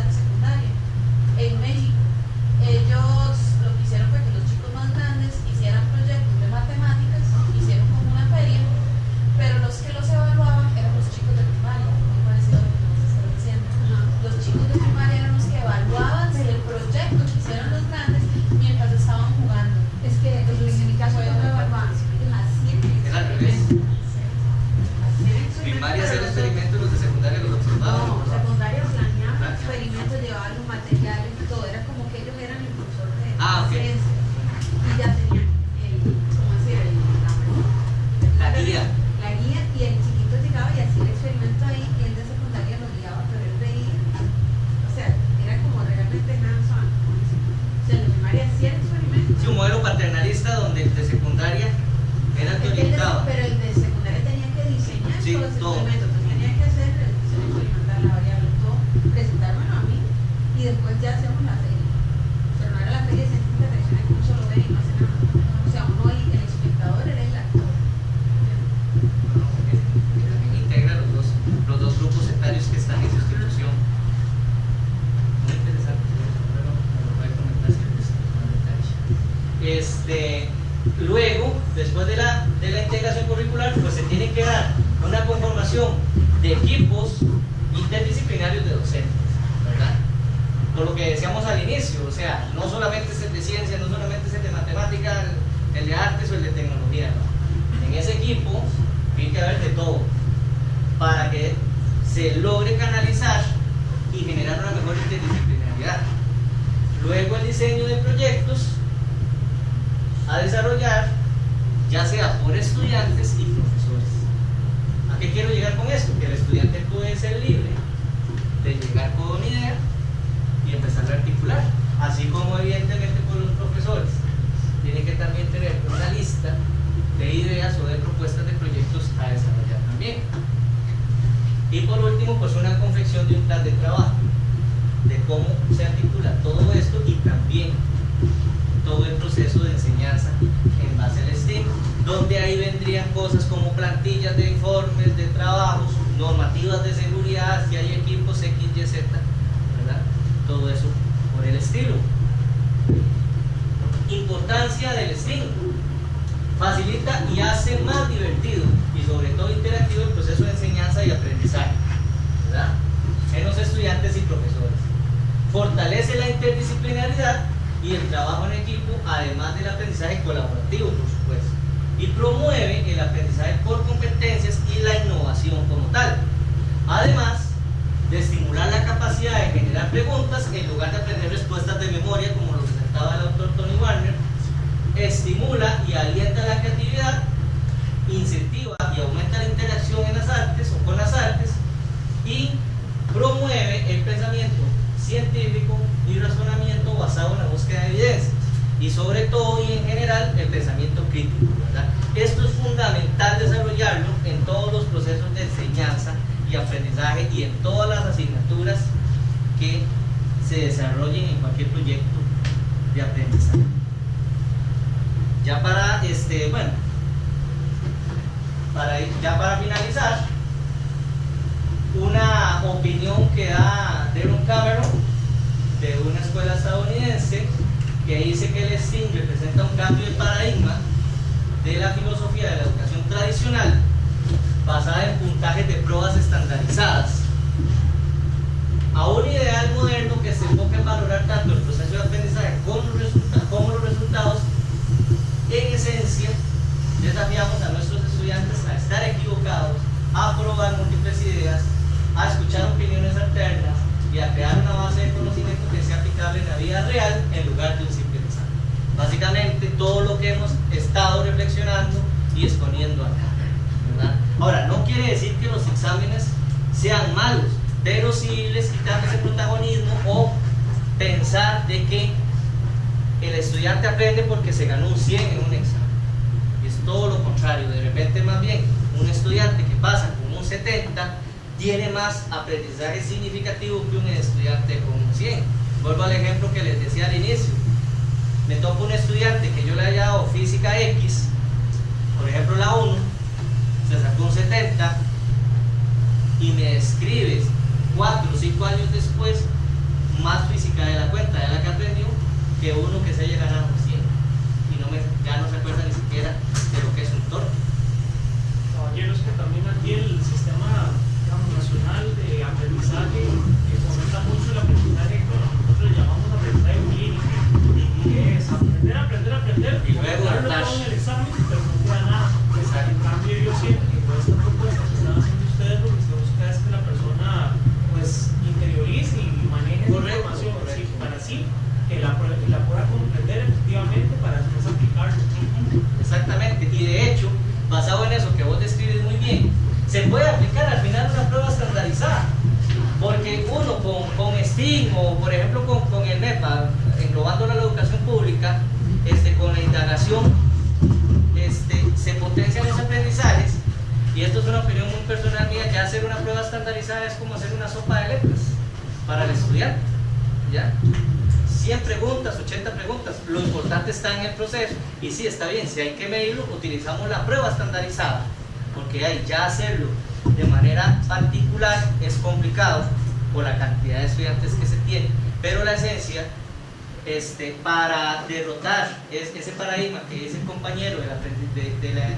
Luego, después de la integración curricular, pues se tiene que dar una conformación de equipos interdisciplinarios de docentes, ¿verdad? Por lo que decíamos al inicio, o sea, no solamente es el de ciencia, no solamente es el de matemáticas, el de artes o el de tecnología, ¿no? En ese equipo tiene que haber de todo para que se logre canalizar y generar una mejor interdisciplinaridad. Luego el diseño de proyectos a desarrollar, ya sea por estudiantes y profesores. ¿A qué quiero llegar con esto? Que el estudiante puede ser libre de llegar con una idea y empezar a articular, así como evidentemente por los profesores tienen que también tener una lista de ideas o de propuestas de proyectos a desarrollar también. Y por último, pues una confección de un plan de trabajo, de cómo se articula todo esto y también todo el proceso de enseñanza en base al STEAM, donde ahí vendrían cosas como plantillas de informes, de trabajos, normativas de seguridad, si hay equipos X, Y, Z, ¿verdad? Todo eso por el estilo. Importancia del STEAM: facilita y hace más divertido y sobre todo interactivo el proceso de enseñanza y aprendizaje, ¿verdad?, en los estudiantes y profesores. Fortalece la interdisciplinaridad y el trabajo en equipo, además del aprendizaje colaborativo, por supuesto, y promueve el aprendizaje por competencias y la innovación como tal, además de estimular la capacidad de generar preguntas en lugar de aprender respuestas de memoria, como lo presentaba el autor Tony Warner. Estimula y alienta la creatividad, incentiva y aumenta la interacción en las artes o con las artes, y promueve el pensamiento científico y razonamiento basado en la búsqueda de evidencias, y sobre todo y en general el pensamiento crítico, ¿verdad? Esto es fundamental desarrollarlo en todos los procesos de enseñanza y aprendizaje y en todas las asignaturas que se desarrollen en cualquier proyecto de aprendizaje. Ya para para finalizar, una opinión que da Daron Cameron, de una escuela estadounidense, que dice que el STEAM representa un cambio de paradigma de la filosofía de la educación tradicional basada en puntajes de pruebas estandarizadas a un ideal moderno que se enfoca en valorar tanto el proceso de aprendizaje como los resultados. En esencia, desafiamos a nuestros estudiantes a estar equivocados, a probar múltiples ideas, a escuchar opiniones alternas y a crear una base de conocimiento que sea aplicable en la vida real en lugar de un simple examen. Básicamente todo lo que hemos estado reflexionando y exponiendo acá, ¿verdad? Ahora, no quiere decir que los exámenes sean malos, pero sí les quitamos ese protagonismo o pensar de que el estudiante aprende porque se ganó un 100 en un examen. Y es todo lo contrario. De repente, más bien, un estudiante que pasa con un 70 tiene más aprendizaje significativo que un estudiante con un 100. Vuelvo al ejemplo que les decía al inicio. Me toca un estudiante que yo le haya dado física X, por ejemplo la 1, se sacó un 70 y me escribes 4 o 5 años después más física de la cuenta de la que aprendió que uno que se haya ganado un 100 y ya no se acuerda ni siquiera de lo que es un torque. Caballeros, que también aquí el sistema, digamos, nacional de aprendizaje que fomenta mucho el aprendizaje, bueno, nosotros le llamamos aprendizaje clínico, que es aprender y luego darlo todo en el examen, pero no queda nada. En cambio, yo siento que con esta propuesta que están haciendo ustedes, lo que se busca es que la persona pues interiorice y maneje esa información, sí, para sí que la pueda comprender efectivamente para después aplicarlo. Exactamente, y de hecho, basado en eso que vos describes muy bien, se puede aplicar al final una prueba estandarizada, porque uno con STEAM o por ejemplo con el MEPA, englobando la educación pública, con la indagación, se potencian los aprendizajes, y esto es una opinión muy personal mía, que hacer una prueba estandarizada es como hacer una sopa de letras para el estudiante, ¿ya? 100 preguntas, 80 preguntas, lo importante está en el proceso, y sí, está bien, si hay que medirlo, utilizamos la prueba estandarizada, porque ya hacerlo de manera particular es complicado por la cantidad de estudiantes que se tiene, pero la esencia para derrotar ese paradigma que dice el compañero del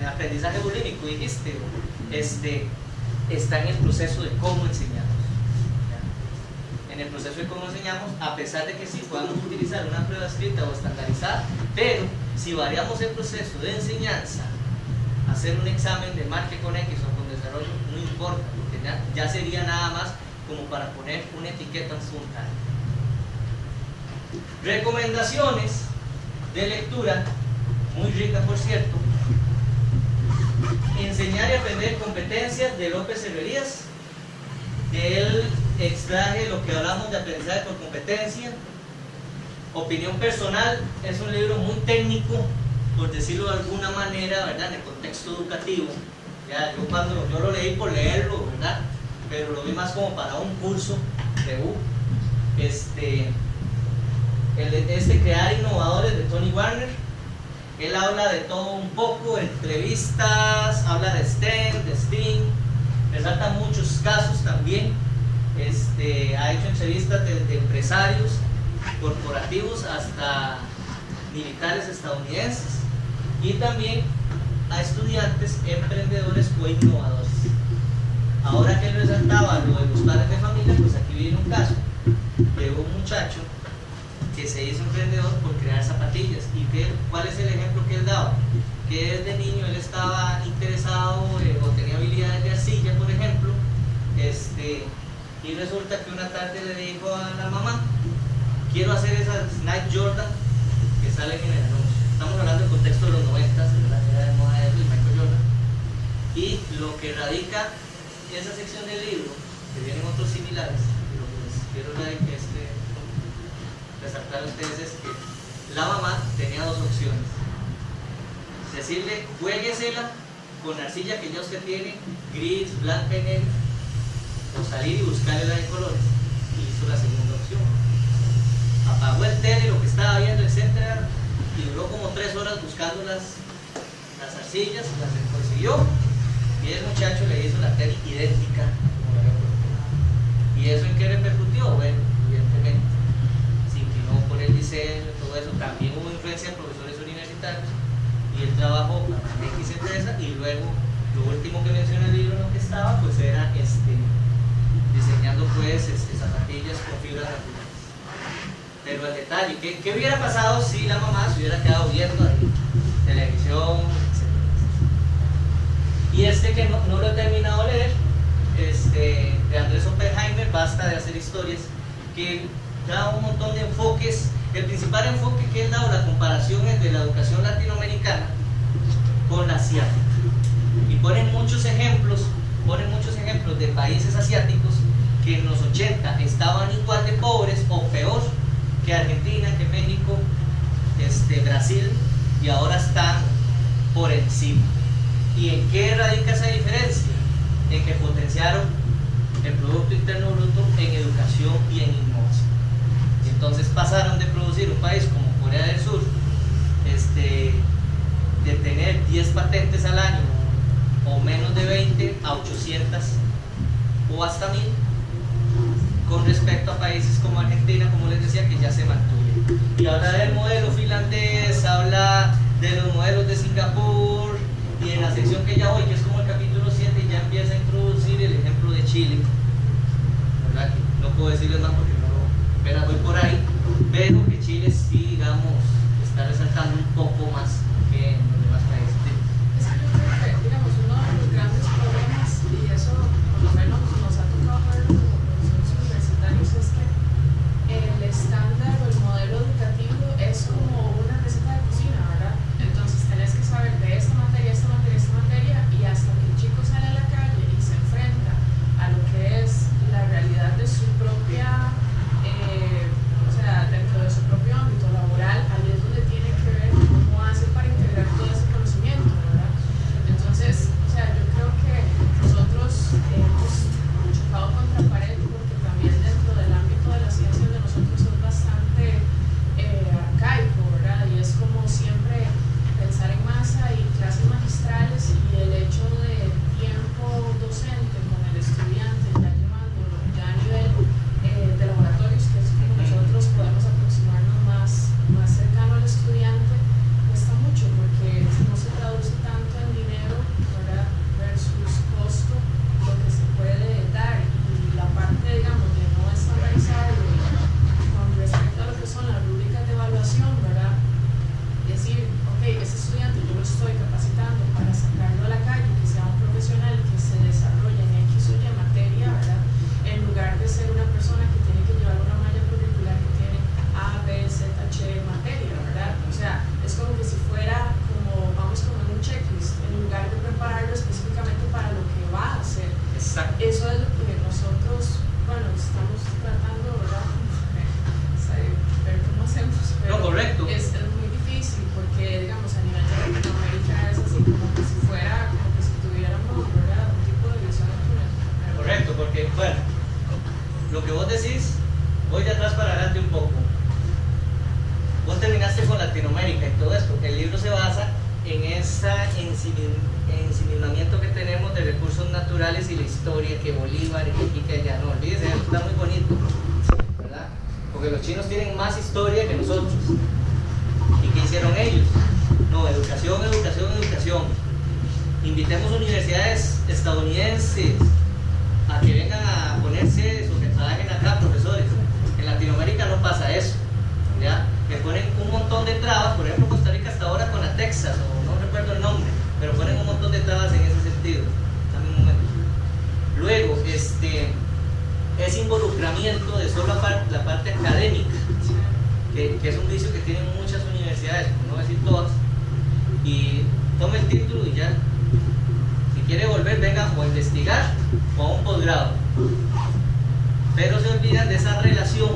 aprendizaje bulímico, dijiste, está en el proceso de cómo enseñamos. En el proceso de cómo enseñamos, a pesar de que sí podamos utilizar una prueba escrita o estandarizada, pero si variamos el proceso de enseñanza, hacer un examen de marque con X o con desarrollo, no importa, porque ya sería nada más como para poner una etiqueta frontal. Recomendaciones de lectura, muy rica por cierto. Enseñar y aprender competencias, de López Herrerías. De él extraje lo que hablamos de aprendizaje por competencia. Opinión personal, es un libro muy técnico, por decirlo de alguna manera, ¿verdad? En el contexto educativo. Ya, yo lo leí por leerlo, ¿verdad? Pero lo vi más como para un curso de U. Crear innovadores, de Tony Warner. Él habla de todo un poco, entrevistas, habla de STEM, de STEAM, resalta muchos casos también. Ha hecho entrevistas de empresarios corporativos hasta militares estadounidenses, y también a estudiantes, emprendedores o innovadores. Ahora que él resaltaba lo de los padres de familia, pues aquí viene un caso de un muchacho que se hizo emprendedor por crear zapatillas. ¿Y cuál es el ejemplo que él daba? Que desde niño él estaba interesado o tenía habilidades de arcilla, por ejemplo, y resulta que una tarde le dijo a la mamá: quiero hacer esas Nike Jordan que salen en el anuncio. Estamos hablando del contexto de los 90, ¿verdad? Era de moda eso, el Michael Jordan. Y lo que radica esa sección del libro, que vienen otros similares, y lo que les quiero resaltar a ustedes es que la mamá tenía dos opciones: decirle, juéguesela con la arcilla que ya usted tiene, gris, blanca y negra, o salir y buscarle la de colores. Y hizo la segunda opción. Apagó el tele, lo que estaba viendo, etcétera, y duró como 3 horas buscando las arcillas, las consiguió, y el muchacho le hizo la tele idéntica como la había colocado. ¿Y eso en qué repercutió? Bueno, evidentemente se inclinó por el diseño, todo eso. También hubo influencia de profesores universitarios, y él trabajó para X empresa, y luego lo último que menciona el libro en lo que estaba, pues era diseñando pues zapatillas con fibras naturales. Pero el detalle, ¿qué hubiera pasado si la mamá se hubiera quedado viendo ahí televisión, etcétera? Y que no lo he terminado de leer, de Andrés Oppenheimer, Basta de hacer historias, que da un montón de enfoques. El principal enfoque que él da, o la comparación, es de la educación latinoamericana con la asiática, y ponen muchos ejemplos de países asiáticos que en los 80 estaban igual de pobres o peor que Argentina, que México, Brasil, y ahora están por encima. ¿Y en qué radica esa diferencia? En que potenciaron el Producto Interno Bruto en educación y en innovación. Entonces pasaron de producir un país como Corea del Sur, de tener 10 patentes al año o menos de 20 a 800 o hasta 1000, con respecto a países como Argentina, como les decía, que ya se mantuvieron. Y habla del modelo finlandés, habla de los modelos de Singapur, y en la sección que ya voy, que es como el capítulo 7, ya empieza a introducir el ejemplo de Chile, ¿verdad? Que no puedo decirles más porque apenas voy por ahí, pero que Chile sí, digamos, está resaltando un poco más que en los demás países. Es que yo creo que, digamos, uno de los grandes problemas, y eso por lo menos nos ha tocado verlo como profesores universitarios, es que el estándar o el modelo educativo es como una receta de cocina, ¿verdad? Entonces tenés que saber de esta materia, esta materia, esta materia, y hasta que el chico sale a la calle y se enfrenta a lo que es la realidad de su propia ensimismamiento que tenemos de recursos naturales y la historia, que Bolívar y que aquí que allá. No, olvídese, eso está muy bonito, ¿verdad? Porque los chinos tienen más historia que nosotros. ¿Y qué hicieron ellos? No, educación, educación, educación. Invitemos universidades estadounidenses a que vengan a ponerse o que trabajen acá, profesores. En Latinoamérica no pasa eso, ¿ya? Que ponen un montón de trabas, por ejemplo Costa Rica hasta ahora con la Texas, o no recuerdo el nombre, pero ponen un montón de trabas en ese sentido. Dame un momento. Luego, es involucramiento de solo la parte académica, que es un vicio que tienen muchas universidades, por no decir todas, y tome el título y ya. Si quiere volver, venga o a investigar o a un posgrado. Pero se olvidan de esa relación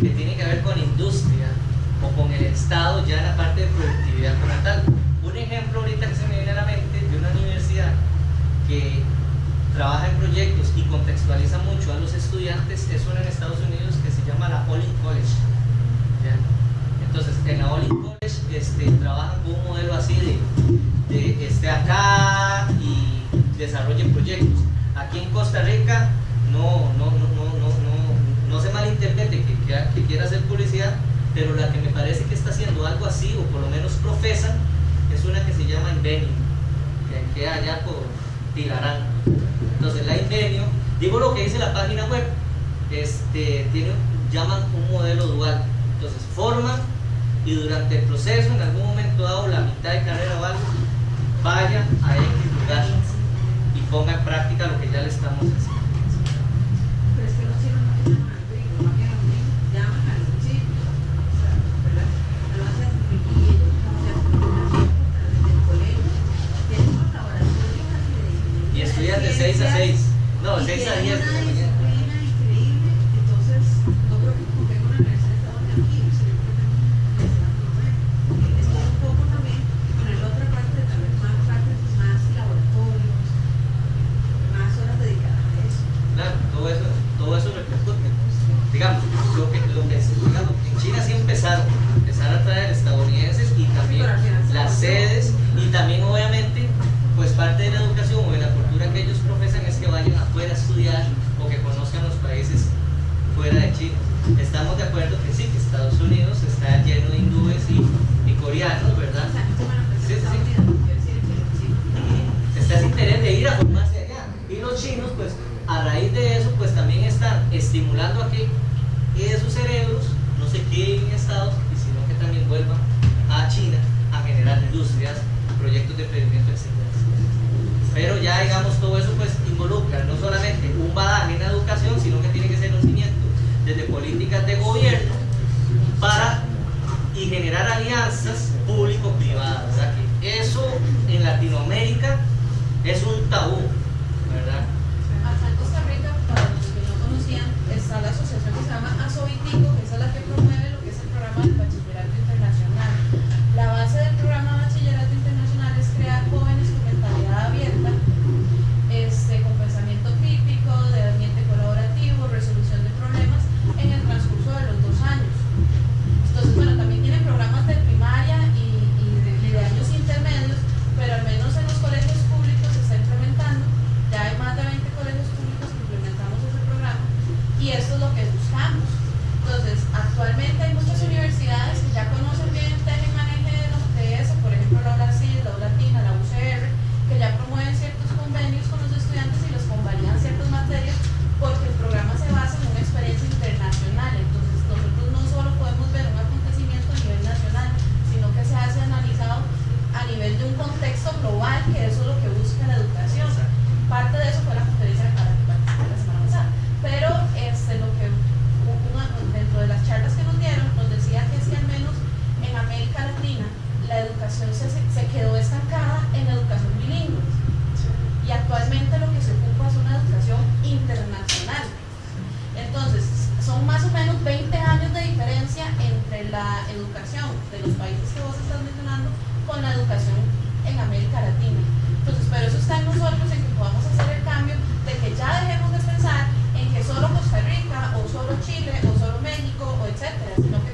que tiene que ver con industria o con el Estado ya en la parte de productividad como tal. Un ejemplo ahorita que se me viene a la mente de una universidad que trabaja en proyectos y contextualiza mucho a los estudiantes es una en Estados Unidos que se llama la Olin College, ¿ya? Entonces en la Olin College trabajan con un modelo así de esté acá y desarrollen proyectos. Aquí en Costa Rica no se malinterprete que quiera hacer publicidad, pero la que me parece que está haciendo algo así, o por lo menos profesan, es una que se llama Invenio, que queda allá por Tilarán. Entonces la Invenio, digo lo que dice la página web, llaman un modelo dual. Entonces forman y durante el proceso, en algún momento dado, la mitad de carrera o algo, vaya a X lugar y ponga en práctica lo que ya le estamos enseñando. Pero es que los chinos no llaman al gringo, más bien los gringos llaman a los chinos, o sea, ¿verdad? No hacen, y ellos no se hacen desde el colegio, tienen unos laboratorios así de Y estudian de 6 a 6, no, 6 a 10 de la mañana. Disciplina increíble, entonces no creo que como tengo una universidad de Estados Unidos aquí, o sea, yo creo que es un poco también con la otra parte, tal vez más laboratorios, más horas dedicadas a eso. Claro, todo eso repercute. Digamos, digamos, en China sí empezaron a traer estadounidenses y también las sedes, y también obviamente pues parte de la educación o de la cultura que ellos profesan es que vayan afuera a estudiar o que conozcan los países fuera de China. Estamos de acuerdo que sí, que Estados Unidos está lleno de hindúes y coreanos, ¿verdad? O sea, no se van a Sí, pensar sí. Estados Unidos, quiere decir que los chinos Está ese interés de ir a formarse allá. Y los chinos, pues, a raíz de eso, pues también están estimulando a que esos cerebros no se queden en Estados, sino que también vuelvan a China a generar industrias, proyectos de emprendimiento, etc. Pero ya, digamos, todo eso pues involucra no solamente un bagaje en la educación, sino que tiene que ser un cimiento desde políticas de gobierno para y generar alianzas público-privadas. O sea que eso en Latinoamérica es un tabú, ¿verdad? Acá en Costa Rica, para los que no conocían, está la asociación que se llama ASOBITICO, que es la que promueve lo que es el programa del bachillerato internacional. La base del programa de bachillerato internacional es crear jóvenes con mentalidad abierta, con pensamiento crítico, de ambiente colaborativo, resolución de problemas en el transcurso de los 2 años. Entonces, bueno, también tienen programas de primaria y de años intermedios, pero al menos en los colegios públicos se está implementando. Ya hay más de 20 colegios públicos que implementamos ese programa y eso es lo que buscamos. Entonces, actualmente hay muchas universidades que ya conocen bien el tema y manejo de eso, por ejemplo la ULACID, la ULATINA, la UCR, que ya promueven ciertos convenios con los estudiantes y los convalidan ciertas materias porque el programa se basa en una experiencia internacional. Entonces, nosotros no solo podemos ver un acontecimiento a nivel nacional, sino que se hace analizado a nivel de un contexto global, que eso es lo que busca la educación. Parte de eso fue la conferencia de la semana pasada, pero lo que dentro de las charlas que nos dieron nos decía que si al menos en América Latina la educación se quedó estancada en la educación bilingüe y actualmente lo que se ocupa es una educación internacional. Entonces son más o menos 20 años de diferencia entre la educación de los países que vos estás mencionando con la educación en América Latina. Entonces, pero eso está en nosotros, en que podamos hacer el cambio de que ya dejemos de pensar en que solo Costa Rica o solo Chile o solo México o etcétera, sino que